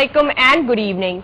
Assalamualaikum and good evening.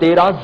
13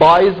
22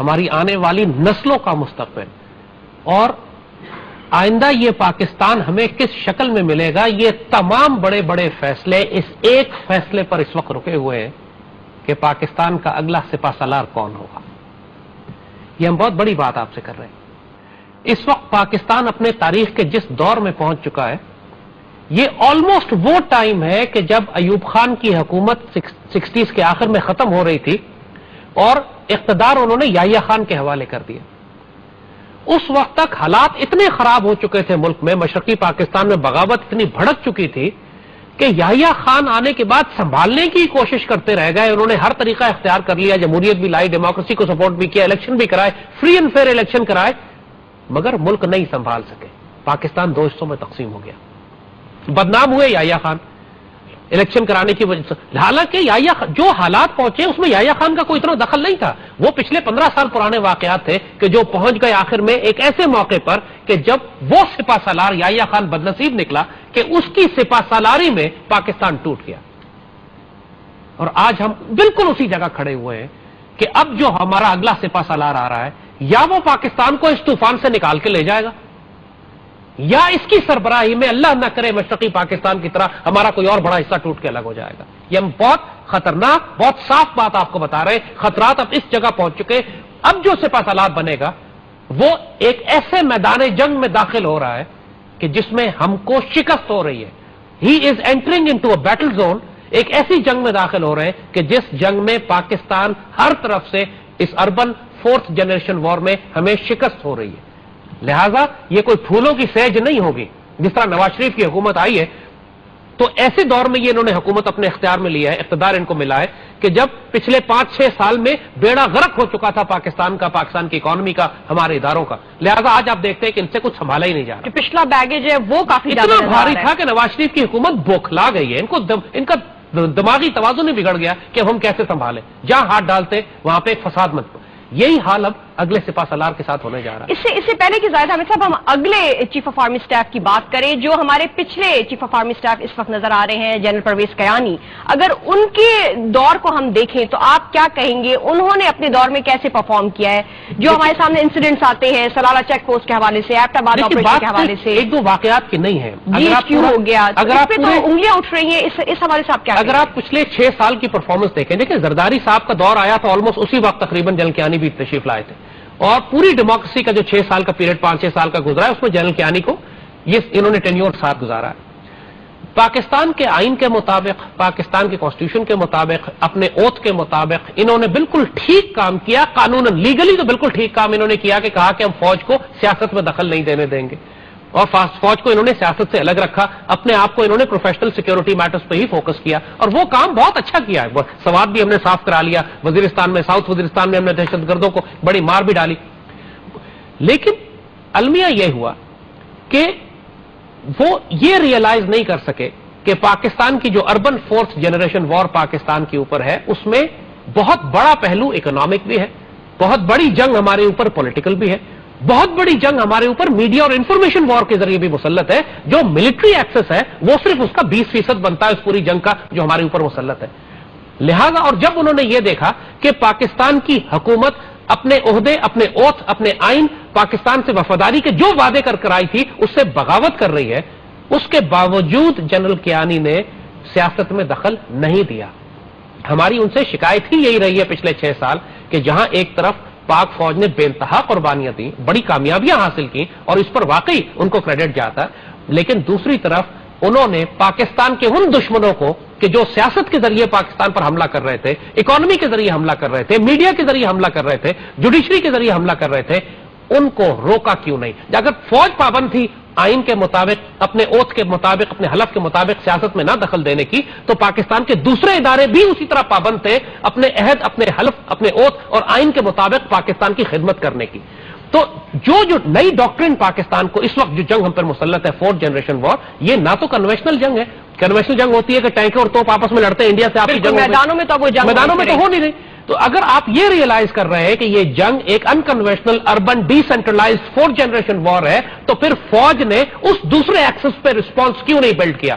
ہماری آنے والی نسلوں کا مستقبل، اور آئندہ یہ پاکستان ہمیں کس شکل میں ملے گا، یہ تمام بڑے بڑے فیصلے اس ایک فیصلے پر اس وقت رکے ہوئے ہیں کہ پاکستان کا اگلا سپہ سالار کون ہوگا۔ یہ ہم بہت بڑی بات آپ سے کر رہے ہیں۔ اس وقت پاکستان اپنے تاریخ کے جس دور میں پہنچ چکا ہے، یہ آلموسٹ وہ ٹائم ہے کہ جب ایوب خان کی حکومت 60s کے آخر میں ختم ہو رہی تھی اور اقتدار انہوں نے یحییٰ خان کے حوالے کر دیا۔ اس وقت تک حالات اتنے خراب ہو چکے تھے ملک میں، مشرقی پاکستان میں بغاوت اتنی بھڑک چکی تھی کہ یحییٰ خان آنے کے بعد سنبھالنے کی کوشش کرتے رہ گئے۔ انہوں نے ہر طریقہ اختیار کر لیا، جمہوریت بھی لائی، ڈیموکریسی کو سپورٹ بھی کیا، الیکشن بھی کرائے، فری اینڈ فیئر الیکشن کرائے، مگر ملک نہیں سنبھال سکے۔ پاکستان دو حصوں میں تقسیم ہو گیا۔ بدنام ہوئے یحییٰ خان الیکشن کرانے کی وجہ سے، حالانکہ جو حالات پہنچے اس میں یحییٰ خان کا کوئی اتنا دخل نہیں تھا۔ وہ پچھلے 15 سال پرانے واقعات تھے کہ جو پہنچ گئے آخر میں ایک ایسے موقع پر کہ جب وہ سپہ سالار یحییٰ خان بدنصیب نکلا کہ اس کی سپہ سالاری میں پاکستان ٹوٹ گیا۔ اور آج ہم بالکل اسی جگہ کھڑے ہوئے ہیں کہ اب جو ہمارا اگلا سپہ سالار آ رہا ہے، یا وہ پاکستان کو اس طوفان سے نکال کے لے جائے گا، یا اس کی سربراہی میں اللہ نہ کرے مشرقی پاکستان کی طرح ہمارا کوئی اور بڑا حصہ ٹوٹ کے الگ ہو جائے گا۔ یہ ہم بہت خطرناک، بہت صاف بات آپ کو بتا رہے ہیں۔ خطرات اب اس جگہ پہنچ چکے۔ اب جو سپہ سالار بنے گا وہ ایک ایسے میدان جنگ میں داخل ہو رہا ہے کہ جس میں ہم کو شکست ہو رہی ہے۔ He is entering into a battle zone. ایک ایسی جنگ میں داخل ہو رہے ہیں کہ جس جنگ میں پاکستان ہر طرف سے اس اربن 4th جنریشن وار میں ہمیں شکست ہو رہی ہے۔ لہذا یہ کوئی پھولوں کی سیج نہیں ہوگی۔ جس طرح نواز شریف کی حکومت آئی ہے تو ایسے دور میں یہ انہوں نے حکومت اپنے اختیار میں لیا ہے، اقتدار ان کو ملا ہے کہ جب پچھلے 5-6 سال میں بیڑا غرق ہو چکا تھا پاکستان کا، پاکستان کی اکانومی کا، ہمارے اداروں کا۔ لہذا آج آپ دیکھتے ہیں کہ ان سے کچھ سنبھالا ہی نہیں جا رہا۔ پچھلا بیگیج ہے وہ کافی اتنا بھاری تھا کہ نواز شریف کی حکومت بوکھلا گئی ہے، ان کا دماغی توازن ہی بگڑ گیا کہ اب ہم کیسے سنبھالیں، جہاں ہاتھ ڈالتے وہاں پہ ایک فساد مت۔ یہی حال اب اگلے سپہ سالار کے ساتھ ہونے جا رہا ہے۔ اس سے پہلے کہ زاہد حامد صاحب ہم اگلے چیف آف آرمی سٹاف کی بات کریں، جو ہمارے پچھلے چیف آف آرمی سٹاف اس وقت نظر آ رہے ہیں جنرل پرویز کیانی، اگر ان کے دور کو ہم دیکھیں تو آپ کیا کہیں گے انہوں نے اپنے دور میں کیسے پرفارم کیا ہے؟ جو ہمارے سامنے انسیڈنٹس آتے ہیں سلالہ چیک پوسٹ کے حوالے سے، ایبٹ آباد آپریشن کے حوالے سے، ایک دو واقعات کی نہیں ہے، کیوں ہو گیا، اگر آپ انگلیاں اٹھ رہی ہیں، اس حوالے سے آپ کیا اگر آپ پچھلے 6 سال کی پرفارمنس دیکھیں، دیکھیں زرداری صاحب کا دور آیا تو آلموسٹ اسی وقت تقریباً جنرل کیانی بھی تشریف لائے تھے، اور پوری ڈیموکریسی کا جو 6 سال کا پیریڈ 5-6 سال کا گزرا ہے اس میں جنرل کیانی کو انہوں نے ٹینیور ساتھ گزارا ہے۔ پاکستان کے آئین کے مطابق، پاکستان کے کانسٹیٹیوشن کے مطابق، اپنے اوتھ کے مطابق انہوں نے بالکل ٹھیک کام کیا، قانوناً لیگلی تو بالکل ٹھیک کام انہوں نے کیا کہ کہا کہ ہم فوج کو سیاست میں دخل نہیں دینے دیں گے، اور فوج کو انہوں نے سیاست سے الگ رکھا، اپنے آپ کو انہوں نے پروفیشنل سیکیورٹی میٹرز پہ ہی فوکس کیا، اور وہ کام بہت اچھا کیا ہے۔ سوات بھی ہم نے صاف کرا لیا، وزیرستان میں، ساؤتھ وزیرستان میں ہم نے دہشت گردوں کو بڑی مار بھی ڈالی، لیکن المیہ یہ ہوا کہ وہ یہ ریئلائز نہیں کر سکے کہ پاکستان کی جو اربن 4th جنریشن وار پاکستان کے اوپر ہے اس میں بہت بڑا پہلو اکنامک بھی ہے، بہت بڑی جنگ ہمارے اوپر پولیٹیکل بھی ہے، بہت بڑی جنگ ہمارے اوپر میڈیا اور انفارمیشن وار کے ذریعے بھی مسلط ہے۔ جو ملٹری ایکسس ہے وہ صرف اس کا 20% بنتا ہے اس پوری جنگ کا جو ہمارے اوپر مسلط ہے۔ لہذا اور جب انہوں نے یہ دیکھا کہ پاکستان کی حکومت اپنے عہدے، اپنے اوتھ، اپنے آئین، پاکستان سے وفاداری کے جو وعدے کر آئی تھی اس سے بغاوت کر رہی ہے، اس کے باوجود جنرل کیانی نے سیاست میں دخل نہیں دیا۔ ہماری ان سے شکایت ہی یہی رہی ہے پچھلے 6 سال کہ جہاں ایک طرف پاک فوج نے بے انتہا قربانیاں دیں، بڑی کامیابیاں حاصل کی اور اس پر واقعی ان کو کریڈٹ جاتا ہے، لیکن دوسری طرف انہوں نے پاکستان کے ان دشمنوں کو کہ جو سیاست کے ذریعے پاکستان پر حملہ کر رہے تھے، اکانومی کے ذریعے حملہ کر رہے تھے، میڈیا کے ذریعے حملہ کر رہے تھے، جوڈیشری کے ذریعے حملہ کر رہے تھے، ان کو روکا کیوں نہیں؟ اگر فوج پابند تھی آئین کے مطابق، اپنے اوتھ کے مطابق، اپنے حلف کے مطابق سیاست میں نہ دخل دینے کی، تو پاکستان کے دوسرے ادارے بھی اسی طرح پابند تھے اپنے عہد، اپنے حلف، اپنے اوتھ اور آئین کے مطابق پاکستان کی خدمت کرنے کی۔ تو جو نئی ڈاکٹرن پاکستان کو اس وقت جو جنگ ہم پر مسلط ہے 4th جنریشن وار، یہ نہ تو کنونشنل جنگ ہے، کنونشنل جنگ ہوتی ہے کہ ٹینک اور توپ آپس میں لڑتے ہیں، انڈیا سے آپ کی جنگ میدانوں میں تو وہ جنگ میدانوں میں تو ہو نہیں رہی۔ تو اگر آپ یہ ریئلائز کر رہے ہیں کہ یہ جنگ ایک unconventional urban decentralized 4th generation war ہے، تو پھر فوج نے اس دوسرے ایکسس پہ رسپانس کیوں نہیں بلڈ کیا؟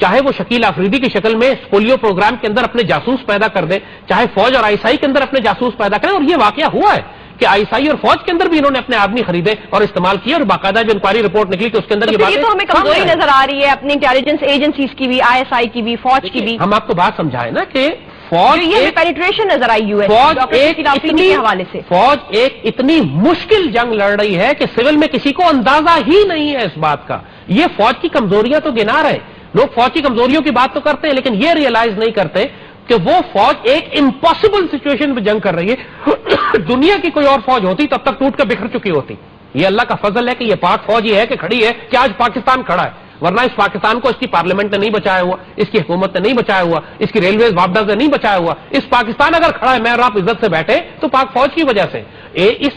چاہے وہ شکیل آفریدی کی شکل میں پولیو پروگرام کے اندر اپنے جاسوس پیدا کر دیں، چاہے فوج اور ISI کے اندر اپنے جاسوس پیدا کریں. اور یہ واقعہ ہوا ہے کہ ISI اور فوج کے اندر بھی انہوں نے اپنے آدمی خریدے اور استعمال کیے، اور باقاعدہ جو انکوائری رپورٹ نکلی کہ اس کے اندر یہ تو ہمیں کمزوری نظر آ رہی ہے اپنی انٹیلیجنس ایجنسیز کی بھی، ISI کی بھی، فوج کی بھی. ہم آپ کو بات سمجھائیں نا کہ فوج یہ پینیٹریشن نظر آئی US کے حوالے سے. فوج ایک اتنی مشکل جنگ لڑ رہی ہے کہ سول میں کسی کو اندازہ ہی نہیں ہے اس بات کا. یہ فوج کی کمزوریاں تو گنا رہے ہیں لوگ، فوج کی کمزوریوں کی بات تو کرتے ہیں لیکن یہ ریئلائز نہیں کرتے کہ وہ فوج ایک امپاسبل سچویشن میں جنگ کر رہی ہے. دنیا کی کوئی اور فوج ہوتی تب تک ٹوٹ کر بکھر چکی ہوتی. یہ اللہ کا فضل ہے کہ یہ پاک فوج یہ ہے کہ کھڑی ہے کہ آج پاکستان کھڑا ہے، ورنہ اس پاکستان کو اس کی پارلیمنٹ نے نہیں بچایا ہوا، اس کی حکومت نے نہیں بچایا ہوا، اس کی ریلویز وابڈا نے نہیں بچایا ہوا. اس پاکستان اگر کھڑا ہے میں اور آپ عزت سے بیٹھے تو پاک فوج کی وجہ سے.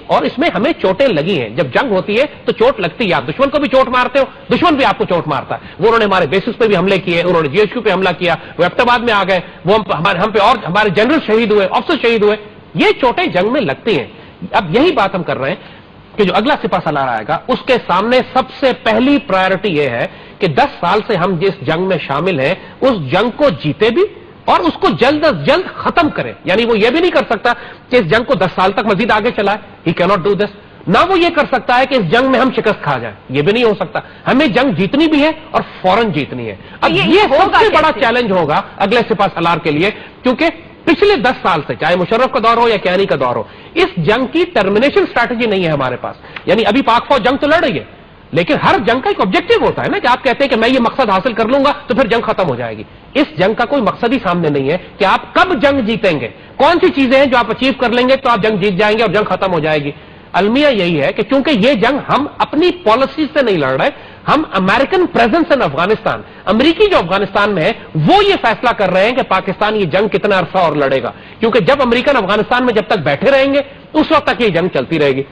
اور اس میں ہمیں چوٹیں لگی ہیں. جب جنگ ہوتی ہے تو چوٹ لگتی ہے. آپ دشمن کو بھی چوٹ مارتے ہو، دشمن بھی آپ کو چوٹ مارتا ہے. وہ انہوں نے ہمارے بیسس پہ بھی حملے کیے، انہوں نے GHQ پہ حملہ کیا، وہ ایبٹ میں آ گئے، وہ ہم پہ اور ہمارے جنرل شہید ہوئے، افسر شہید ہوئے. یہ چوٹیں جنگ میں لگتی ہیں. اب یہی بات ہم کر رہے ہیں کہ جو اگلا سپہ سالار آئے گا اس کے سامنے سب سے پہلی پرائرٹی یہ ہے کہ 10 سال سے ہم جس جنگ میں شامل ہیں اس جنگ کو جیتے بھی اور اس کو جلد از جلد ختم کرے. یعنی وہ یہ بھی نہیں کر سکتا کہ اس جنگ کو 10 سال تک مزید آگے چلائے. ہی کی ناٹ ڈو دس. نہ وہ یہ کر سکتا ہے کہ اس جنگ میں ہم شکست کھا جائیں. یہ بھی نہیں ہو سکتا. ہمیں جنگ جیتنی بھی ہے اور فوراً جیتنی ہے. اب یہ سب سے بڑا چیلنج ہوگا اگلے سپہ سالار کے لیے، کیونکہ پچھلے 10 سال سے چاہے مشرف کا دور ہو یا کیانی کا دور ہو اس جنگ کی ٹرمینیشن اسٹریٹجی نہیں ہے ہمارے پاس. یعنی ابھی پاک فوج جنگ تو لڑ رہی ہے لیکن ہر جنگ کا ایک آبجیکٹو ہوتا ہے نا کہ آپ کہتے ہیں کہ میں یہ مقصد حاصل کر لوں گا تو پھر جنگ ختم ہو جائے گی. اس جنگ کا کوئی مقصد ہی سامنے نہیں ہے کہ آپ کب جنگ جیتیں گے، کون سی چیزیں ہیں جو آپ اچیو کر لیں گے تو آپ جنگ جیت جائیں گے اور جنگ ختم ہو جائے گی. المیہ یہی ہے کہ چونکہ یہ جنگ ہم اپنی پالیسی سے نہیں لڑ رہے، ہم امریکن پریزنس ان افغانستان، امریکی جو افغانستان میں ہے وہ یہ فیصلہ کر رہے ہیں کہ پاکستان یہ جنگ کتنا عرصہ اور لڑے گا. کیونکہ جب امریکن افغانستان میں جب تک بیٹھے رہیں گے اس وقت تک یہ جنگ چلتی رہے گی.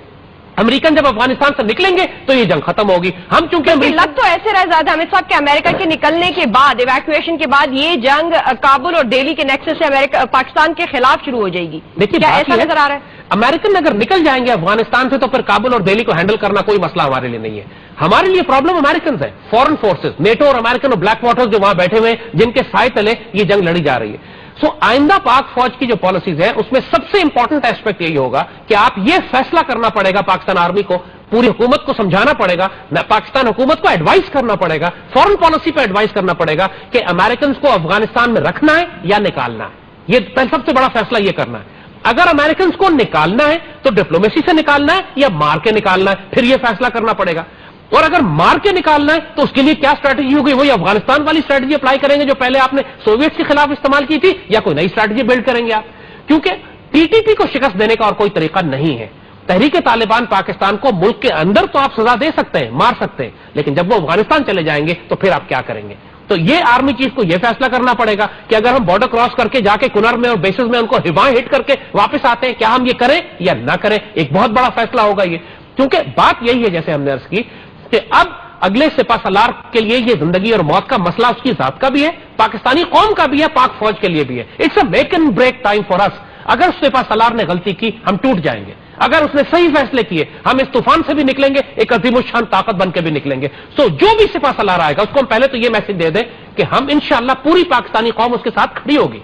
امریکن جب افغانستان سے نکلیں گے تو یہ جنگ ختم ہوگی. ہم چونکہ لگ تو ایسے رہے زیادہ حامد صاحب کہ امریکہ کے نکلنے کے بعد، ایویکویشن کے بعد یہ جنگ کابل اور دہلی کے نیکسس سے پاکستان کے خلاف شروع ہو جائے گی. دیکھیے کیا ایسا نظر آ رہا ہے؟ امریکن اگر نکل جائیں گے افغانستان سے تو پھر کابل اور دہلی کو ہینڈل کرنا کوئی مسئلہ ہمارے لیے نہیں ہے. ہمارے لیے پرابلم امریکنز ہے، فورن فورسز، نیٹو اور امریکن اور بلیک واٹرز جو وہاں بیٹھے ہوئے ہیں جن کے سائے تلے یہ جنگ لڑی جا رہی ہے. سو آئندہ پاک فوج کی جو پالیسیز ہیں اس میں سب سے امپورٹنٹ ایسپیکٹ یہی ہوگا کہ آپ یہ فیصلہ کرنا پڑے گا پاکستان آرمی کو، پوری حکومت کو سمجھانا پڑے گا، پاکستان حکومت کو ایڈوائز کرنا پڑے گا، فورن پالیسی پہ ایڈوائز کرنا پڑے گا کہ امریکنز کو افغانستان میں رکھنا ہے یا نکالنا ہے. یہ سب سے بڑا فیصلہ یہ کرنا ہے. اگر امریکنز کو نکالنا ہے تو ڈپلومیسی سے نکالنا ہے یا مار کے نکالنا ہے، پھر یہ فیصلہ کرنا پڑے گا. اور اگر مار کے نکالنا ہے تو اس کے لیے کیا اسٹریٹجی ہوگی؟ وہی افغانستان والی اسٹریٹجی اپلائی کریں گے جو پہلے آپ نے سوویٹس کے خلاف استعمال کی تھی، یا کوئی نئی اسٹریٹجی بلڈ کریں گے آپ؟ کیونکہ TTP کو شکست دینے کا اور کوئی طریقہ نہیں ہے. تحریک طالبان پاکستان کو ملک کے اندر تو آپ سزا دے سکتے ہیں، مار سکتے ہیں، لیکن جب وہ افغانستان چلے جائیں گے تو پھر آپ کیا کریں گے؟ تو یہ آرمی چیف کو یہ فیصلہ کرنا پڑے گا کہ اگر ہم بارڈر کراس کر کے جا کے کنر میں اور بیسز میں ان کو ہوائیں ہٹ کر کے واپس آتے ہیں کیا ہم یہ کریں یا نہ کریں. ایک بہت بڑا فیصلہ ہوگا یہ. کیونکہ بات یہی ہے جیسے ہم نے عرض کی کہ اب اگلے سپہ سالار کے لیے یہ زندگی اور موت کا مسئلہ اس کی ذات کا بھی ہے، پاکستانی قوم کا بھی ہے، پاک فوج کے لیے بھی ہے. It's a make and break time for us. اگر سپہ سالار نے غلطی کی ہم ٹوٹ جائیں گے، اگر اس نے صحیح فیصلے کیے ہم اس طوفان سے بھی نکلیں گے، ایک عظیم الشان طاقت بن کے بھی نکلیں گے. سو جو بھی سپہ سالار آئے گا اس کو ہم پہلے تو یہ میسج دے دیں کہ ہم انشاءاللہ پوری پاکستانی قوم اس کے ساتھ کھڑی ہوگی،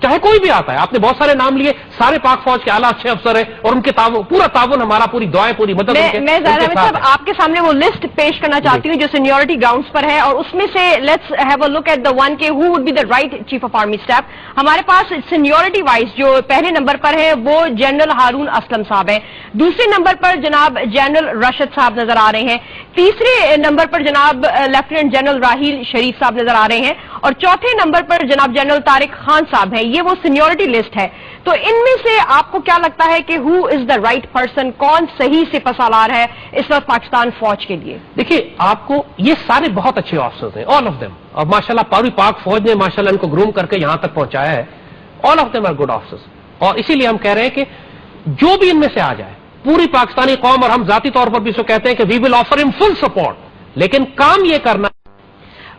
چاہے کوئی بھی آتا ہے. آپ نے بہت سارے نام لیے، سارے پاک فوج کے اعلیٰ اچھے افسر ہیں اور ان کے پورا تعاون ہمارا، پوری دعائیں، پوری مدد. میں صاحب آپ کے سامنے وہ لسٹ پیش کرنا چاہتی ہوں جو سینیورٹی گراؤنڈز پر ہے، اور اس میں سے let's have a look at the one کہ who would be the right chief of army staff. ہمارے پاس سینیورٹی وائز جو پہلے نمبر پر ہے وہ جنرل ہارون اسلم صاحب ہیں، دوسرے نمبر پر جناب جنرل رشد صاحب نظر آ رہے ہیں، تیسرے نمبر پر جناب لیفٹیننٹ جنرل راحیل شریف صاحب نظر آ رہے ہیں، اور چوتھے نمبر پر جناب جنرل طارق خان صاحب ہیں. یہ وہ سینیورٹی لسٹ ہے. تو ان میں سے آپ کو کیا لگتا ہے کہ ہو از دا رائٹ پرسن، کون صحیح سپہ سالار ہے اس وقت پاکستان فوج کے لیے؟ دیکھیے آپ کو یہ سارے بہت اچھے آفیسرز ہیں، آل آف دیم، اور ماشاءاللہ پوری پاک فوج نے ماشاءاللہ ان کو گروم کر کے یہاں تک پہنچایا ہے. All of them are good officers. اور اسی لیے ہم کہہ رہے ہیں کہ جو بھی ان میں سے آ جائے پوری پاکستانی قوم، اور ہم ذاتی طور پر بھی اس کو کہتے ہیں کہ وی ول آفر ہم فل سپورٹ، لیکن کام یہ کرنا.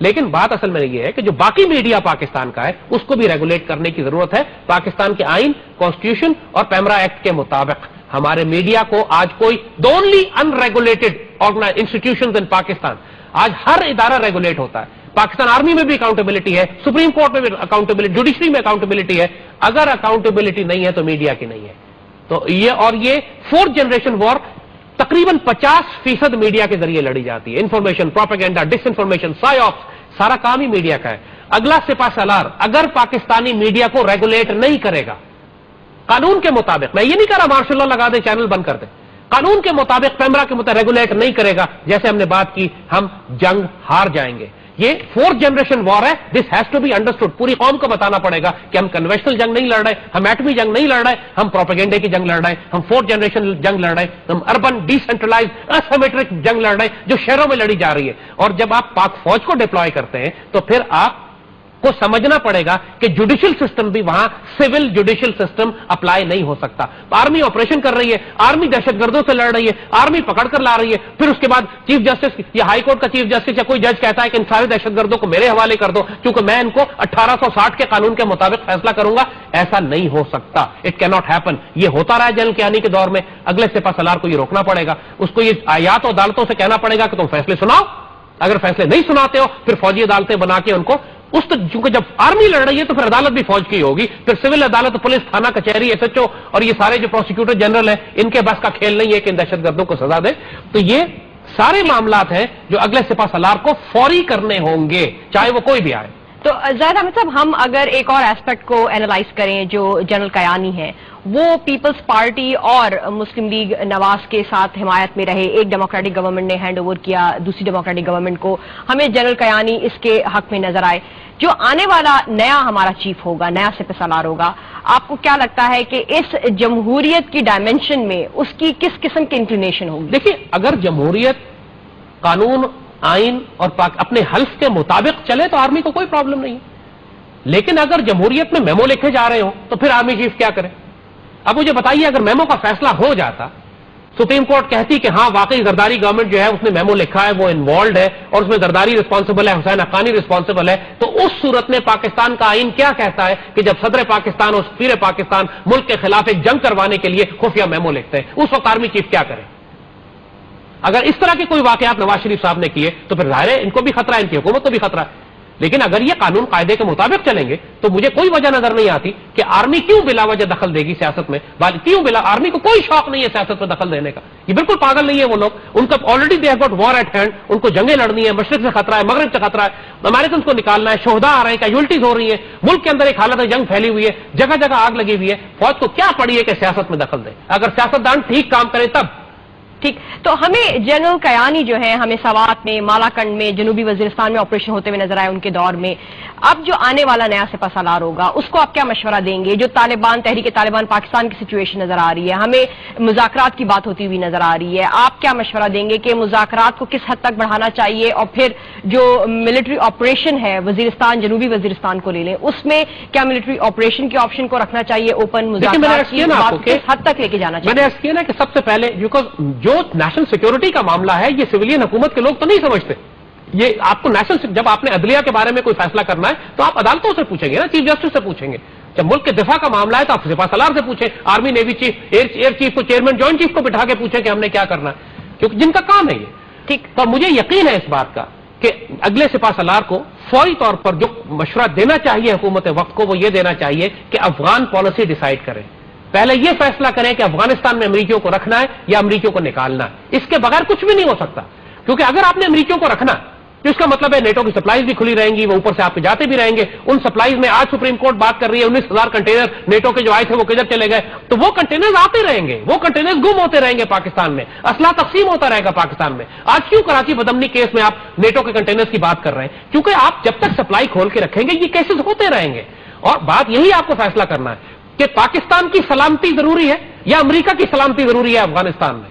لیکن بات اصل میں یہ ہے کہ جو باقی میڈیا پاکستان کا ہے اس کو بھی ریگولیٹ کرنے کی ضرورت ہے. پاکستان کے آئین, کانسٹیٹیوشن اور پیمرا ایکٹ کے مطابق ہمارے میڈیا کو آج کوئی the only unregulated institutions in Pakistan, آج ہر ادارہ ریگولیٹ ہوتا ہے. پاکستان آرمی میں بھی اکاؤنٹیبلٹی ہے, سپریم کورٹ میں بھی اکاؤنٹیبلٹی, جوڈیشری میں اکاؤنٹیبلٹی ہے. اگر اکاؤنٹیبلٹی نہیں ہے تو میڈیا کی نہیں ہے. تو یہ فورتھ جنریشن وار تقریباً 50% میڈیا کے ذریعے لڑی جاتی ہے. انفارمیشن, پروپیگنڈا, ڈس انفارمیشن, سائی آپس, سارا کام ہی میڈیا کا ہے. اگلا سپہ سالار اگر پاکستانی میڈیا کو ریگولیٹ نہیں کرے گا قانون کے مطابق, میں یہ نہیں کہہ رہا مارشل لا لگا دے چینل بند کر دے, قانون کے مطابق پیمرا کے مطابق ریگولیٹ نہیں کرے گا, جیسے ہم نے بات کی, ہم جنگ ہار جائیں گے. یہ فورتھ جنریشن وار ہے. This has to be understood. پوری قوم کو بتانا پڑے گا کہ ہم کنوینشنل جنگ نہیں لڑ رہے, ہم ایٹمی جنگ نہیں لڑ رہے, ہم پروپیگنڈے کی جنگ لڑ رہے ہیں, ہم فورتھ جنریشن جنگ لڑ رہے ہیں, ہم اربن ڈی سینٹرلائز اسیمیٹرک جنگ لڑ رہے ہیں جو شہروں میں لڑی جا رہی ہے. اور جب آپ پاک فوج کو ڈپلوائے کرتے ہیں تو پھر آپ کو سمجھنا پڑے گا کہ جوڈیشل سسٹم بھی وہاں سول جوڈیشل سسٹم اپلائی نہیں ہو سکتا. آرمی آپریشن کر رہی ہے, آرمی دہشت گردوں سے لڑ رہی ہے, آرمی پکڑ کر لا رہی ہے, پھر اس کے بعد چیف جسٹس یا ہائی کورٹ کا چیف جسٹس یا کوئی جج کہتا ہے کہ ان سارے دہشت گردوں کو میرے حوالے کر دو کیونکہ میں ان کو 1860 کے قانون کے مطابق فیصلہ کروں گا. ایسا نہیں ہو سکتا. اٹ کی ناٹ ہیپن. یہ ہوتا رہا جنرل کیانی کے دور میں. اگلے سپہ سالار کو یہ روکنا پڑے گا, اس کو یہ آیات و عدالتوں سے کہنا پڑے گا کہ تم فیصلے سناؤ. اگر فیصلے نہیں سناتے ہو پھر فوجی عدالتیں بنا کے ان کو چونکہ جب آرمی لڑ رہی ہے تو پھر عدالت بھی فوج کی ہوگی, پھر سول عدالت, پولیس, تھانہ, کچہری, ایس ایچ او اور یہ سارے جو پروسیکیوٹر جنرل ہیں ان کے بس کا کھیل نہیں ہے کہ ان دہشت گردوں کو سزا دے. تو یہ سارے معاملات ہیں جو اگلے سپہ سالار کو فوری کرنے ہوں گے چاہے وہ کوئی بھی آئے. تو زاہد احمد صاحب, ہم اگر ایک اور ایسپیکٹ کو اینالائز کریں, جو جنرل کیانی ہے وہ پیپلز پارٹی اور مسلم لیگ نواز کے ساتھ حمایت میں رہے. ایک ڈیموکریٹک گورنمنٹ نے ہینڈ اوور کیا دوسری ڈیموکریٹک گورنمنٹ کو, ہمیں جنرل کیانی اس کے حق میں نظر آئے. جو آنے والا نیا ہمارا چیف ہوگا, نیا سپہ سالار ہوگا, آپ کو کیا لگتا ہے کہ اس جمہوریت کی ڈائمینشن میں اس کی کس قسم کی انکلینیشن ہوگی؟ دیکھیے, اگر جمہوریت قانون, آئین اور اپنے حلف کے مطابق چلے تو آرمی کو کوئی پرابلم نہیں ہے. لیکن اگر جمہوریت میں میمو لکھے جا رہے ہوں تو پھر آرمی چیف کیا کرے؟ اب مجھے بتائیے, اگر میمو کا فیصلہ ہو جاتا, سپریم کورٹ کہتی کہ ہاں واقعی زرداری گورنمنٹ جو ہے اس نے میمو لکھا ہے, وہ انوالوڈ ہے اور اس میں زرداری رسپانسبل ہے, حسین حقانی رسپانسبل ہے, تو اس صورت میں پاکستان کا آئین کیا کہتا ہے کہ جب صدر پاکستان اور سفیر پاکستان ملک کے خلاف ایک جنگ کروانے کے لیے خفیہ میمو لکھتے ہیں, اس وقت آرمی چیف کیا کرے؟ اگر اس طرح کے کوئی واقعات نواز شریف صاحب نے کیے تو پھر ظاہر ہے ان کو بھی خطرہ ہے, ان کی حکومت کو بھی خطرہ ہے. لیکن اگر یہ قانون قاعدے کے مطابق چلیں گے تو مجھے کوئی وجہ نظر نہیں آتی کہ آرمی کیوں بلا وجہ دخل دے گی سیاست میں. کیوں آرمی کو کوئی شوق نہیں ہے سیاست میں دخل دینے کا. یہ بالکل پاگل نہیں ہے وہ لوگ. ان کا already they have got war at hand. ان کو جنگیں لڑنی ہے, مشرق سے خطرہ ہے, مغرب سے خطرہ ہے, امریکنس کو نکالنا ہے, شہداء آ رہے ہیں, کیجولٹیز ہو رہی ہیں, ملک کے اندر ایک حالت ہے, جنگ پھیلی ہوئی ہے, جگہ جگہ آگ لگی ہوئی ہے. فوج کو کیا پڑی ہے کہ سیاست میں دخل دے؟ اگر سیاستدان ٹھیک کام کرے تب. ٹھیک, تو ہمیں جنرل کیانی جو ہے ہمیں سوات میں, مالاکنڈ میں, جنوبی وزیرستان میں آپریشن ہوتے ہوئے نظر آئے ان کے دور میں. اب جو آنے والا نیا سپہ سالار ہوگا اس کو آپ کیا مشورہ دیں گے؟ جو طالبان, تحریک طالبان پاکستان کی سچویشن نظر آ رہی ہے, ہمیں مذاکرات کی بات ہوتی ہوئی نظر آ رہی ہے, آپ کیا مشورہ دیں گے کہ مذاکرات کو کس حد تک بڑھانا چاہیے؟ اور پھر جو ملٹری آپریشن ہے وزیرستان, جنوبی وزیرستان کو لے لیں, اس میں کیا ملٹری آپریشن کے آپشن کو رکھنا چاہیے؟ اوپن مذاکرات کی بات کس حد تک لے کے جانا چاہیے؟ میں نے عرض کیا نا کہ سب سے پہلے جو نیشنل سیکورٹی کا معاملہ ہے یہ سویلین حکومت کے لوگ تو نہیں سمجھتے. یہ آپ کو نیشنل, جب آپ نے عدلیہ کے بارے میں کوئی فیصلہ کرنا ہے تو آپ عدالتوں سے پوچھیں گے نا, چیف جسٹس سے پوچھیں گے. جب ملک کے دفاع کا معاملہ ہے تو آپ سپہ سالار سے پوچھیں, army navy chief, air chief کو, چیئرمین جوائنٹ چیف کو بٹھا کے پوچھیں کہ ہم نے کیا کرنا ہے, کیونکہ جن کا کام ہے یہ. ٹھیک, تو مجھے یقین ہے اس بات کا کہ اگلے سپہ سالار کو فوری طور پر جو مشورہ دینا چاہیے حکومت وقت کو, وہ یہ دینا چاہیے کہ افغان پالیسی ڈیسائیڈ کریں. پہلے یہ فیصلہ کریں کہ افغانستان میں امریکیوں کو رکھنا ہے یا امریکیوں کو نکالنا ہے. اس کے بغیر کچھ بھی نہیں ہو سکتا, کیونکہ اگر آپ نے امریکیوں کو رکھنا تو اس کا مطلب ہے نیٹو کی سپلائیز بھی کھلی رہیں گی, وہ اوپر سے آپ کے جاتے بھی رہیں گے. ان سپلائیز میں آج سپریم کورٹ بات کر رہی ہے 19,000 کنٹینر نیٹو کے جو آئے تھے وہ کدھر چلے گئے؟ تو وہ کنٹینرز آتے رہیں گے, وہ کنٹینرز گم ہوتے رہیں گے پاکستان میں, اسلحہ تقسیم ہوتا رہے گا پاکستان میں. آج کیوں کراچی بدمنی کیس میں آپ نیٹو کے کنٹینرز کی بات کر رہے ہیں؟ کیونکہ آپ جب تک سپلائی کھول کے رکھیں گے یہ کیسز ہوتے رہیں گے. اور بات یہی آپ کو فیصلہ کرنا ہے کہ پاکستان کی سلامتی ضروری ہے یا امریکہ کی سلامتی ضروری ہے افغانستان میں.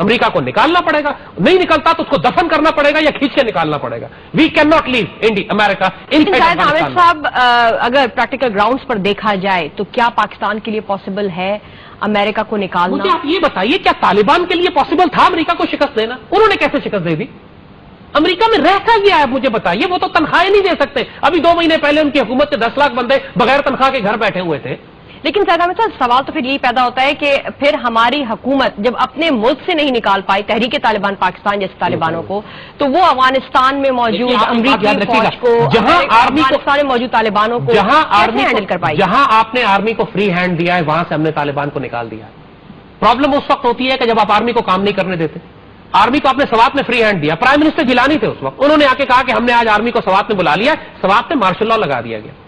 امریکہ کو نکالنا پڑے گا, نہیں نکلتا تو اس کو دفن کرنا پڑے گا یا کھینچ کے نکالنا پڑے گا. وی کین ناٹ لیو امریکہ. حامد صاحب, اگر پریکٹیکل گراؤنڈز پر دیکھا جائے تو کیا پاکستان کے لیے پاسبل ہے امریکہ کو نکالنا؟ مجھے آپ یہ بتائیے, کیا طالبان کے لیے پاسبل تھا امریکہ کو شکست دینا؟ انہوں نے کیسے شکست دے دی؟ امریکہ میں رہتا گیا ہے, مجھے بتائیے. وہ تو تنخواہیں نہیں دے سکتے. ابھی 2 مہینے پہلے ان کی حکومت کے 10 لاکھ بندے بغیر تنخواہ کے گھر بیٹھے ہوئے تھے. لیکن سید احمد صاحب, سوال تو پھر یہی پیدا ہوتا ہے کہ پھر ہماری حکومت جب اپنے ملک سے نہیں نکال پائی تحریک طالبان پاکستان جیسے طالبانوں کو, تو وہ افغانستان میں موجود امریکی فوج کو, جہاں آرمی پاکستان میں موجود طالبانوں کو کیسے ہینڈل کر پائی؟ جہاں آپ نے آرمی کو فری ہینڈ دیا ہے وہاں سے ہم نے طالبان کو نکال دیا. پرابلم اس وقت ہوتی ہے کہ جب آپ آرمی کو کام نہیں کرنے دیتے. آرمی کو آپ نے سوات میں فری ہینڈ دیا. پرائم منسٹر جیلانی تھے اس وقت, انہوں نے آ کے کہا کہ ہم نے آج آرمی کو سوات میں بلا لیا, سوات میں مارشل لا لگا دیا گیا.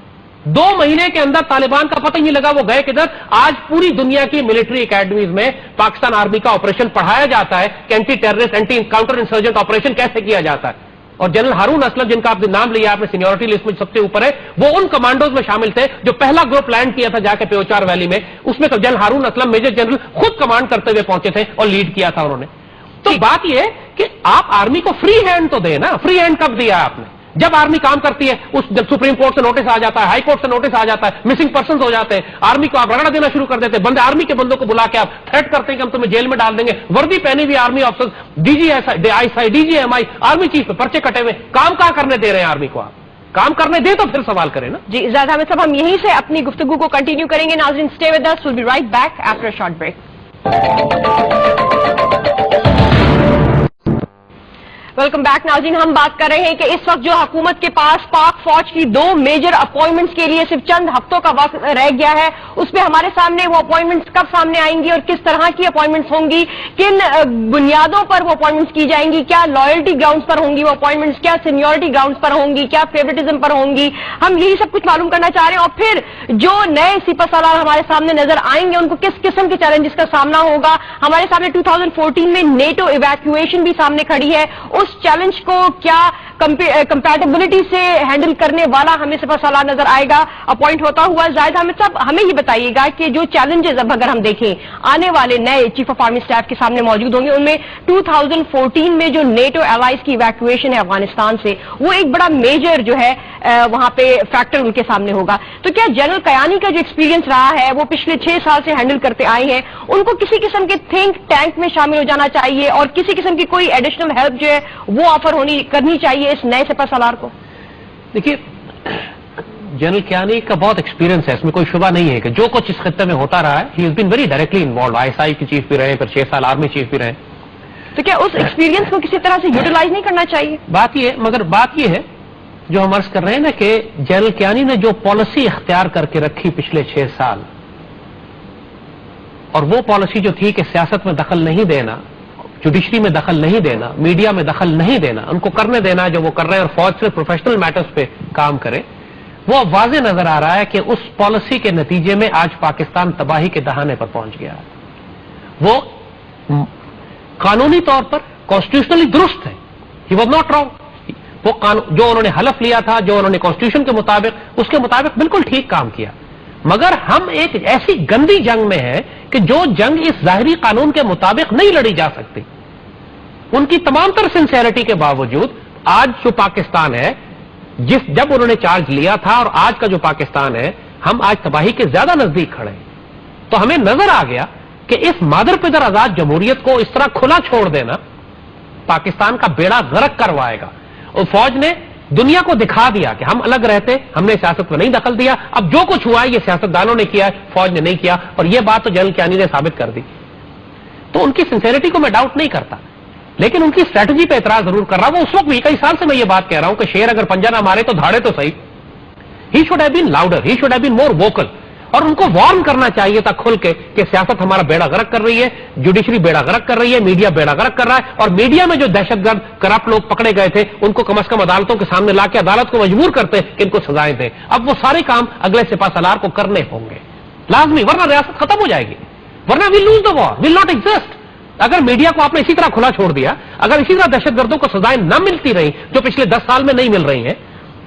2 مہینے کے اندر طالبان کا پتہ ہی نہیں لگا وہ گئے کدھر. آج پوری دنیا کی ملٹری اکیڈمیز میں پاکستان آرمی کا آپریشن پڑھایا جاتا ہے کہ anti terrorist, anti counter insurgent operation کیسے کیا جاتا ہے. اور جنرل ہارون اسلم, جن کا آپ نے نام لیا آپ نے سینیورٹی لسٹ میں سب سے اوپر ہے, وہ ان کمانڈوز میں شامل تھے جو پہلا گروپ لینڈ کیا تھا جا کے پیوچار ویلی میں. اس میں general Haroon Aslam major general خود کمانڈ کرتے ہوئے پہنچے تھے اور لیڈ کیا تھا انہوں نے. تو بات یہ ہے کہ آپ آرمی کو فری ہینڈ تو دیں نا. فری ہینڈ کب دیا آپ نے؟ جب آرمی کام کرتی ہے, اس جب سپریم کورٹ سے نوٹس آ جاتا ہے, ہائی کورٹ سے نوٹس آ جاتا ہے, مسنگ پرسنز ہو جاتے ہیں, آرمی کو آپ رگڑا دینا شروع کر دیتے ہیں. آرمی کے بندوں کو بلا کے آپ تھریٹ کرتے ہیں کہ ہم تمہیں جیل میں ڈال دیں گے. وردی پہنی ہوئی army officer, DG MI army آئی آرمی چیف پہ پرچے کٹے ہوئے, کام کہاں کرنے دے رہے ہیں آرمی کو؟ آپ کام کرنے دیں تو پھر سوال کریں نا. جی زید احمد صاحب, ہم یہیں سے اپنی گفتگو کو کنٹینیو کریں گے. ناظرین, stay with us, we'll be right back after a short break. Welcome back. ناظرین, ہم بات کر رہے ہیں کہ اس وقت جو حکومت کے پاس پاک فوج کی 2 میجر اپوائنٹمنٹس کے لیے صرف چند ہفتوں کا وقت رہ گیا ہے, اس پہ ہمارے سامنے وہ اپوائنٹمنٹس کب سامنے آئیں گی اور کس طرح کی اپوائنٹمنٹس ہوں گی, کن بنیادوں پر وہ اپوائنٹمنٹس کی جائیں گی, کیا لائلٹی گراؤنڈز پر ہوں گی وہ اپوائنٹمنٹس, کیا سینیورٹی گراؤنڈز پر ہوں گی, کیا فیوریٹزم پر ہوں گی, ہم یہی سب کچھ معلوم کرنا چاہ رہے ہیں. اور پھر جو نئے سپہ سالار ہمارے سامنے نظر آئیں گے ان کو کس قسم کے چیلنجز کا سامنا ہوگا. ہمارے سامنے 2014 میں نیٹو ایویکویشن بھی سامنے کھڑی ہے. اس چیلنج کو کیا کمپیٹیبلٹی سے ہینڈل کرنے والا ہمیں سپہ سالار نظر آئے گا اپوائنٹ ہوتا ہوا؟ زاہد احمد صاحب, ہمیں یہ بتائیے گا کہ جو چیلنجز اب اگر ہم دیکھیں آنے والے نئے چیف آف آرمی اسٹاف کے سامنے موجود ہوں گے, ان میں 2014 میں جو نیٹو الائز کی ایویکویشن ہے افغانستان سے, وہ ایک بڑا میجر جو ہے وہاں پہ فیکٹر ان کے سامنے ہوگا. تو کیا جنرل کیانی کا جو ایکسپیرینس رہا ہے وہ پچھلے 6 سال سے ہینڈل کرتے آئے ہیں, ان کو کسی قسم کے تھنک ٹینک میں شامل ہو جانا چاہیے اور کسی قسم کی کوئی ایڈیشنل ہیلپ جو ہے وہ آفر کرنی چاہیے اس نئے سپہ سالار کو؟ دیکھیے, جنرل کیانی کا بہت ایکسپیرینس ہے, اس میں کوئی شبہ نہیں ہے کہ جو کچھ اس خطے میں ہوتا رہا ہے, he has been very directly involved. ISI کی چیف بھی رہے, پھر 6 سال آرمی چیف بھی رہے. تو کیا اس ایکسپیرینس کو کسی طرح سے یوٹیلائز نہیں کرنا چاہیے؟ بات یہ ہے جو ہم عرض کر رہے ہیں نا کہ جنرل کیانی نے جو پالیسی اختیار کر کے رکھی پچھلے 6 سال, اور وہ پالیسی جو تھی کہ سیاست میں دخل نہیں دینا, جوڈیشری میں دخل نہیں دینا, میڈیا میں دخل نہیں دینا, ان کو کرنے دینا جو وہ کر رہے ہیں, اور فوج سے پروفیشنل میٹرز پہ کام کرے, وہ واضح نظر آ رہا ہے کہ اس پالیسی کے نتیجے میں آج پاکستان تباہی کے دہانے پر پہنچ گیا ہے. وہ قانونی طور پر کانسٹیٹیوشنلی درست ہے, ہی واز ناٹ رانگ. وہ جو انہوں نے حلف لیا تھا, جو انہوں نے کانسٹیٹیوشن کے مطابق, اس کے مطابق بالکل ٹھیک کام کیا. مگر ہم ایک ایسی گندی جنگ میں ہیں کہ جو جنگ اس ظاہری قانون کے مطابق نہیں لڑی جا سکتی. ان کی تمام تر سنسیئرٹی کے باوجود آج جو پاکستان ہے, جب انہوں نے چارج لیا تھا اور آج کا جو پاکستان ہے, ہم آج تباہی کے زیادہ نزدیک کھڑے ہیں. تو ہمیں نظر آ گیا کہ اس مادر پدر آزاد جمہوریت کو اس طرح کھلا چھوڑ دینا پاکستان کا بیڑا غرق کروائے گا. اور فوج نے دنیا کو دکھا دیا کہ ہم الگ رہتے, ہم نے سیاست میں نہیں دخل دیا. اب جو کچھ ہوا ہے یہ سیاستدانوں نے کیا ہے, فوج نے نہیں کیا, اور یہ بات تو جنرل کیانی نے ثابت کر دی. تو ان کی سنسیئرٹی کو میں ڈاؤٹ نہیں کرتا, لیکن ان کی اسٹریٹجی پہ اعتراض ضرور کر رہا ہوں. وہ اس وقت بھی کئی سال سے میں یہ بات کہہ رہا ہوں کہ شیر اگر پنجہ نہ مارے تو دھاڑے تو صحیح. He should have been louder, he should have been more vocal. اور ان کو وارن کرنا چاہیے تھا کھل کے کہ سیاست ہمارا بیڑا غرق کر رہی ہے, جوڈیشری بیڑا غرق کر رہی ہے, میڈیا بیڑا غرق کر رہا ہے. اور میڈیا میں جو دہشت گرد کرپٹ لوگ پکڑے گئے تھے ان کو کم از کم عدالتوں کے سامنے لا کے عدالت کو مجبور کرتے کہ ان کو سزائیں دیں. اب وہ سارے کام اگلے سپہ سالار کو کرنے ہوں گے لازمی, ورنہ ریاست ختم ہو جائے گی, ورنہ we lose the war, will not exist. اگر میڈیا کو آپ نے اسی طرح کھلا چھوڑ دیا, اگر اسی طرح دہشت گردوں کو سزائیں نہ ملتی رہی جو پچھلے 10 سال میں نہیں مل رہی ہیں,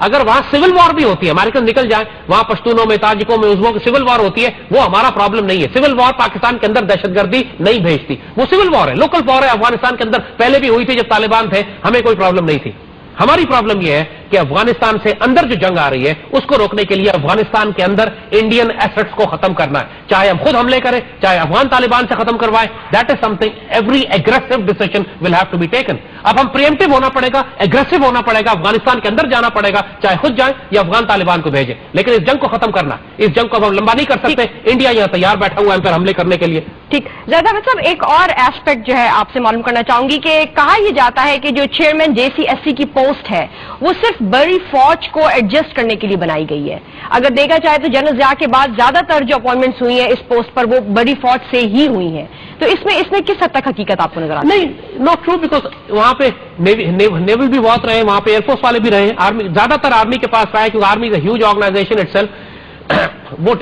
اگر وہاں سول وار بھی ہوتی ہے، امریکن نکل جائیں، وہاں پشتونوں میں، تاجکوں میں، عزموں کی سول وار ہوتی ہے، وہ ہمارا پرابلم نہیں ہے. سول وار پاکستان کے اندر دہشت گردی نہیں بھیجتی، وہ سول وار ہے، لوکل وار ہے. افغانستان کے اندر پہلے بھی ہوئی تھی جب طالبان تھے، ہمیں کوئی پرابلم نہیں تھی. ہماری پرابلم یہ ہے کہ افغانستان سے اندر جو جنگ آ رہی ہے اس کو روکنے کے لیے افغانستان کے اندر انڈین ایسٹس کو ختم کرنا ہے، چاہے ہم خود حملے کریں، چاہے افغان طالبان سے ختم کروائیں. That is something every aggressive decision will have to be taken. اب ہم پریمپٹیو ہونا پڑے گا، ایگریسو ہونا پڑے گا، افغانستان کے اندر جانا پڑے گا، چاہے خود جائیں یا افغان طالبان کو بھیجیں. لیکن اس جنگ کو ختم کرنا، اس جنگ کو ہم لمبا نہیں کر سکتے. انڈیا یہاں تیار بیٹھا ہوا ہے ہم پر حملے کرنے کے لیے. ٹھیک. زید احمد صاحب، ایک اور ایسپیکٹ جو ہے آپ سے معلوم کرنا چاہوں گی کہ کہا یہ جاتا ہے کہ جو چیئرمین JCSC کی پوسٹ ہے وہ صرف بڑی فوج کو ایڈجسٹ کرنے کے لیے بنائی گئی ہے. اگر دیکھا جائے تو جنرل ضیاء کے بعد زیادہ تر جو اپوائنٹمنٹس ہوئی ہیں اس پوسٹ پر وہ بڑی فوج سے ہی ہوئی ہیں. تو اس میں کس حد تک حقیقت آپ کو نظر آتی ہے؟ نہیں، ناٹ ٹرو، بیکاز وہاں پہ نیول بھی بہت رہے، وہاں پہ ایئر فورس والے بھی رہے. آرمی زیادہ تر آرمی کے پاس آیا کیونکہ army is a huge organisation itself.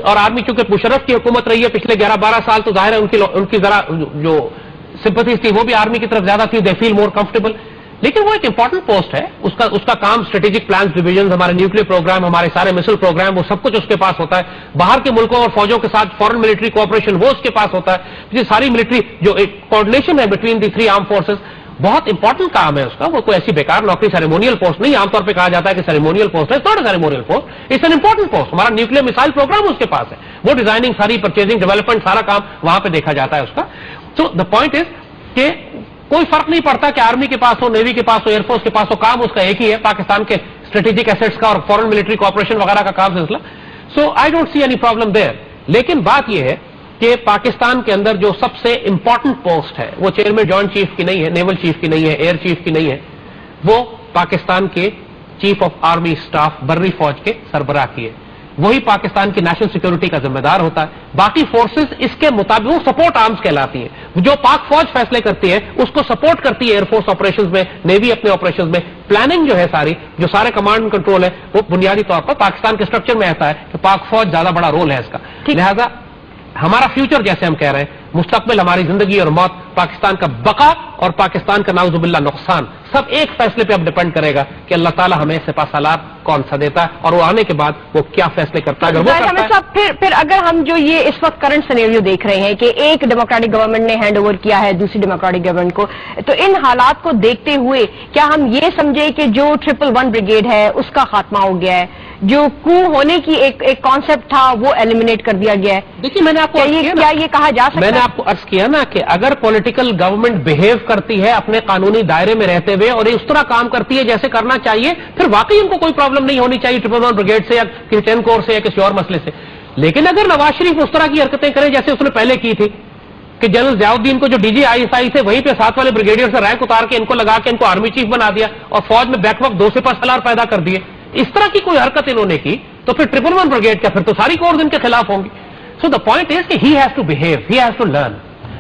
اور آرمی چونکہ مشرف کی حکومت رہی ہے پچھلے 11-12 سال، تو ظاہر ہے ان کی ذرا جو سمپتھیز تھی وہ بھی آرمی کی طرف زیادہ تھی. دے فیل مور کمفرٹیبل. لیکن وہ ایک امپورٹنٹ پوسٹ ہے، اس کا کام اسٹریٹجک پلانز، ڈویژنز، ہمارے نیوکلیر پروگرام، ہمارے سارے مسل پروگرام، وہ سب کچھ اس کے پاس ہوتا ہے. باہر کے ملکوں اور فوجوں کے ساتھ فورن ملٹری کوآپریشن وہ اس کے پاس ہوتا ہے. یہ ساری ملٹری جو ایک کوآرڈینیشن ہے بٹوین دی 3 آرم فورسز، بہت امپورٹنٹ کام ہے اس کا. وہ کوئی ایسی بیکار نوکری، سیریمونیل پوسٹ نہیں. عام طور پہ کہا جاتا ہے کہ سیریمونیل پوسٹ ہے، not a ceremonial post, it's an important post. ہمارا نیوکلیر میسائل پروگرام اس کے پاس ہے، وہ ڈیزائننگ ساری، پرچیزنگ، ڈیولپمنٹ، سارا کام وہاں پہ دیکھا جاتا ہے اس کا. سو دا پوائنٹ از کہ کوئی فرق نہیں پڑتا کہ آرمی کے پاس ہو، نیوی کے پاس ہو، ایئر فورس کے پاس ہو، کام اس کا ایک ہی ہے، پاکستان کے اسٹریٹجک ایسٹس کا اور فورن ملٹری کوآپریشن وغیرہ کا کام سلسلہ. So I don't see any problem there. لیکن بات یہ ہے کہ پاکستان کے اندر جو سب سے امپورٹنٹ پوسٹ ہے وہ چیئرمین جوائنٹ چیف کی نہیں ہے، نیول چیف کی نہیں ہے، ایئر چیف کی نہیں ہے، وہ پاکستان کے چیف آف آرمی اسٹاف بری فوج کے سربراہ کی ہے. وہی پاکستان کی نیشنل سیکورٹی کا ذمہ دار ہوتا ہے. باقی فورسز اس کے مطابق وہ سپورٹ آرمز کہلاتی ہیں. جو پاک فوج فیصلے کرتی ہے اس کو سپورٹ کرتی ہے ایئر فورس آپریشنز میں، نیوی اپنے آپریشنز میں. پلاننگ جو ہے ساری، جو سارے کمانڈ کنٹرول ہے، وہ بنیادی طور پر پاکستان کے اسٹرکچر میں ایسا ہے کہ پاک فوج زیادہ بڑا رول ہے اس کا. لہذا ہمارا فیوچر، جیسے ہم کہہ رہے ہیں، مستقبل، ہماری زندگی اور موت، پاکستان کا بقا اور پاکستان کا نعوذ باللہ نقصان، سب ایک فیصلے پہ اب ڈیپینڈ کرے گا کہ اللہ تعالیٰ ہمیں سپہ سالار کون سا دیتا ہے اور وہ آنے کے بعد وہ کیا فیصلے کرتا ہے. پھر اگر ہم جو یہ اس وقت کرنٹ سینیریو دیکھ رہے ہیں کہ ایک ڈیموکریٹک گورنمنٹ نے ہینڈ اوور کیا ہے دوسری ڈیموکریٹک گورنمنٹ کو، تو ان حالات کو دیکھتے ہوئے کیا ہم یہ سمجھے کہ جو 111 بریگیڈ ہے اس کا خاتمہ ہو گیا ہے، جو کو ہونے کی ایک کانسیپٹ تھا وہ ایلیمینیٹ کر دیا گیا ہے؟ دیکھیے، میں نے آپ کو کیا یہ کہا جا سکتا ہے؟ میں نے آپ کو عرض کیا نا کہ اگر پولیٹیکل گورنمنٹ بہیو کرتی ہے اپنے قانونی دائرے میں رہتے ہوئے اور اس طرح کام کرتی ہے جیسے کرنا چاہیے، پھر واقعی ان کو کوئی پرابلم نہیں ہونی چاہیے 111 بریگیڈ سے یا 10 کور سے یا کسی اور مسئلے سے. لیکن اگر نواز شریف اس طرح کی حرکتیں کریں جیسے اس نے پہلے کی تھی کہ جنرل ضیاء الدین کو جو DGI تھے وہیں پہ 7 والے بریگیڈیئر سے رینک اتار کے ان کو لگا کے ان کو آرمی چیف بنا دیا اور فوج میں بیک وقت 2 سپہ سالار پیدا کر دیے، اس طرح کی کوئی حرکت انہوں نے کی تو پھر 111 بریگیڈ کیا، پھر تو ساری کورز ان کے خلاف ہوں گی. سو دا پوائنٹ از کہ he has to behave, he has to learn.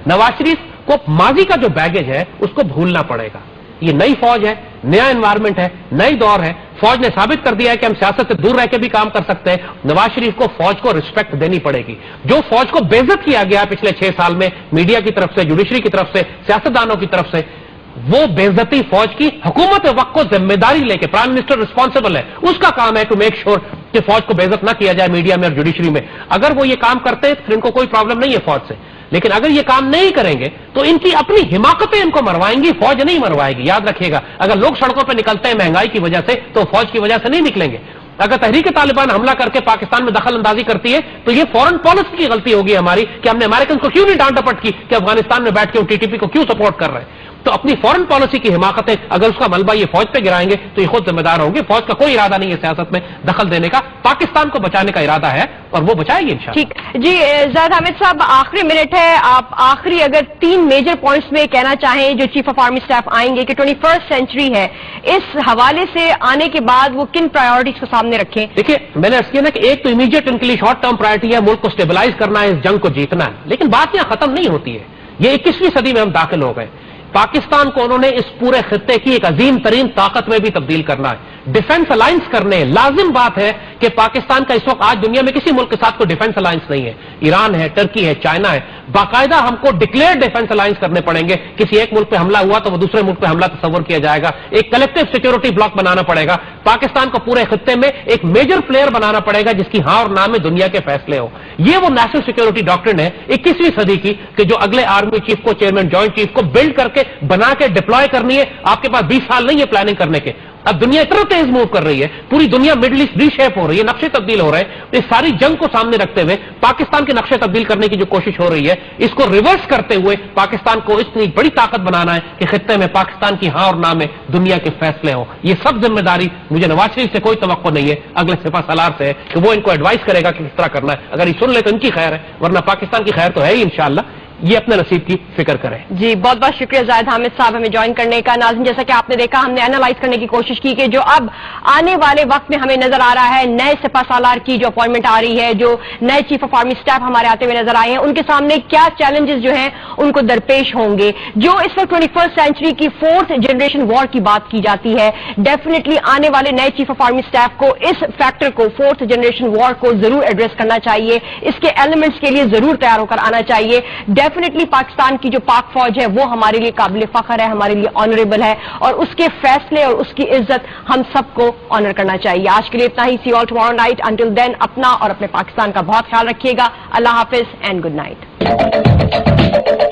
Nawaz Sharif کو ماضی کا جو بیگیج ہے اس کو بھولنا پڑے گا. یہ نئی فوج ہے، نیا انوائرمنٹ ہے، نئی دور ہے. فوج نے ثابت کر دیا ہے کہ ہم سیاست سے دور رہ کے بھی کام کر سکتے ہیں. نواز شریف کو فوج کو رسپیکٹ دینی پڑے گی. جو فوج کو بے عزت کیا گیا پچھلے 6 سال میں میڈیا کی طرف سے، جوڈیشری کی طرف سے، سیاستدانوں کی طرف سے، وہ بے عزتی فوج کی حکومت وقت کو ذمہ داری لے کے، پرائم منسٹر ریسپانسبل ہے، اس کا کام ہے ٹو میک شور کہ فوج کو بے عزت نہ کیا جائے میڈیا میں اور جوڈیشری میں. اگر وہ یہ کام کرتے ہیں تو پھر ان کو کوئی پرابلم نہیں ہے فوج سے. لیکن اگر یہ کام نہیں کریں گے تو ان کی اپنی حماقتیں ان کو مروائیں گی، فوج نہیں مروائے گی. یاد رکھیے گا، اگر لوگ سڑکوں پہ نکلتے ہیں مہنگائی کی وجہ سے تو فوج کی وجہ سے نہیں نکلیں گے. اگر تحریک طالبان حملہ کر کے پاکستان میں دخل اندازی کرتی ہے تو یہ فورن پالیسی کی غلطی ہوگی ہماری کہ ہم نے امریکن کو کیوں نہیں ڈانٹ ڈپٹ کی کہ افغانستان میں بیٹھ کے TTP کو کیوں سپورٹ کر رہے ہیں. تو اپنی فورن پالیسی کی حماقتیں اگر اس کا ملبہ یہ فوج پہ گرائیں گے تو یہ خود ذمہ دار ہوں گے. فوج کا کوئی ارادہ نہیں ہے سیاست میں دخل دینے کا، پاکستان کو بچانے کا ارادہ ہے اور وہ بچائے گی انشاءاللہ. ٹھیک جی، زید حامد صاحب، آخری منٹ ہے، آپ آخری اگر 3 میجر پوائنٹس میں کہنا چاہیں جو چیف آف آرمی اسٹاف آئیں گے کہ 21st سینچری ہے، اس حوالے سے آنے کے بعد وہ کن پرائیورٹیز کو سامنے رکھیں؟ دیکھیے، میں نے عرض کیا نا کہ ایک تو امیڈیٹ ان کے لیے شارٹ ٹرم پرائرٹی ہے، ملک کو اسٹیبلائز کرنا ہے، اس جنگ کو جیتنا ہے. لیکن بات یہاں ختم نہیں ہوتی ہے. یہ 21ویں صدی میں ہم داخل ہو گئے. پاکستان کو انہوں نے اس پورے خطے کی ایک عظیم ترین طاقت میں بھی تبدیل کرنا ہے. ڈیفنس الائنس کرنے، لازم بات ہے کہ پاکستان کا اس وقت آج دنیا میں کسی ملک کے ساتھ کوئی ڈیفنس الائنس نہیں ہے. ایران ہے, ٹرکی ہے, چائنا ہے. باقاعدہ ہم کو ڈکلیئر ڈیفنس الائنس کرنے پڑیں گے. کسی ایک ملک پہ حملہ ہوا تو وہ دوسرے ملک پہ حملہ تصور کیا جائے گا. ایک کلیکٹو سیکورٹی بلاک بنانا پڑے گا. پاکستان کو پورے خطے میں ایک میجر پلیئر بنانا پڑے گا جس کی ہاں اور نہ میں دنیا کے فیصلے ہو. یہ وہ نیشنل سیکورٹی ڈاکٹرن ہے 21ویں صدی کی کہ جو اگلے آرمی چیف کو, چیئرمین جوائنٹ چیف کو بلڈ کر کے بنا کے ڈپلوائے کرنی ہے. آپ کے پاس 20 سال نہیں ہے پلاننگ کرنے کے. اب دنیا اتنا تیز موو کر رہی ہے, پوری دنیا مڈل ایسٹ ری شیپ ہو رہی ہے, نقشے تبدیل ہو رہے ہیں. اس ساری جنگ کو سامنے رکھتے ہوئے پاکستان کے نقشے تبدیل کرنے کی جو کوشش ہو رہی ہے, اس کو ریورس کرتے ہوئے پاکستان کو اتنی بڑی طاقت بنانا ہے کہ خطے میں پاکستان کی ہاں اور نہ میں دنیا کے فیصلے ہوں. یہ سب ذمہ داری مجھے نواز شریف سے کوئی توقع نہیں ہے, اگلے سپہ سالار سے ہے کہ وہ ان کو ایڈوائز کرے گا کہ کس طرح کرنا ہے. اگر یہ سن لے تو ان کی خیر ہے, ورنہ پاکستان کی خیر تو ہے ہی انشاءاللہ. یہ اپنے نصیب کی فکر کریں. جی بہت بہت شکریہ زاہد حامد صاحب ہمیں جوائن کرنے کا. ناظرین جیسا کہ آپ نے دیکھا, ہم نے اینالائز کرنے کی کوشش کی کہ جو اب آنے والے وقت میں ہمیں نظر آ رہا ہے, نئے سپہ سالار کی جو اپوائنٹمنٹ آ رہی ہے, جو نئے چیف آف آرمی اسٹاف ہمارے آتے ہوئے نظر آئے ہیں, ان کے سامنے کیا چیلنجز جو ہیں ان کو درپیش ہوں گے. جو اس وقت 21st سینچری کی 4th جنریشن وار کی بات کی جاتی ہے, ڈیفینیٹلی آنے والے نئے چیف آف آرمی اسٹاف کو اس فیکٹر کو, 4th جنریشن وار کو ضرور ایڈریس کرنا چاہیے. اس کے ایلیمنٹس کے لیے ضرور تیار ہو کر آنا چاہیے. ڈیفینیٹلی پاکستان کی جو پاک فوج ہے وہ ہمارے لیے قابل فخر ہے, ہمارے لیے آنریبل ہے, اور اس کے فیصلے اور اس کی عزت ہم سب کو آنر کرنا چاہیے. آج کے لیے اتنا ہی. سی آل ٹمارو نائٹ. انٹل دین اپنا اور اپنے پاکستان کا بہت خیال رکھیے گا. اللہ حافظ اینڈ گڈ نائٹ.